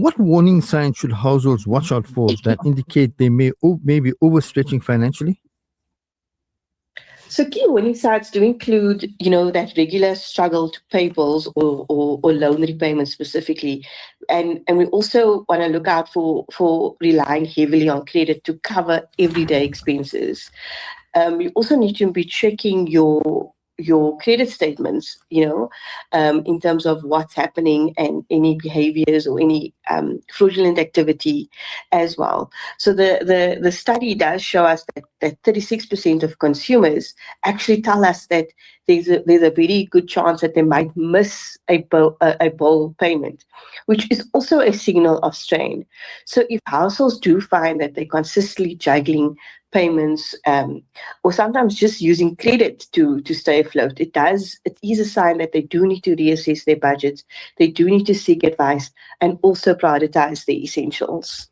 What warning signs should households watch out for that indicate they may be overstretching financially? So key warning signs do include, that regular struggle to pay bills or loan repayments specifically. And we also want to look out for relying heavily on credit to cover everyday expenses. You also need to be checking your credit statements, in terms of what's happening and any behaviors or any fraudulent activity as well. So the study does show us that 36% of consumers actually tell us that there's a very good chance that they might miss a bill payment, which is also a signal of strain. So if households do find that they're consistently juggling payments, or sometimes just using credit to stay afloat, it is a sign that they do need to reassess their budgets, they do need to seek advice and also prioritize the essentials.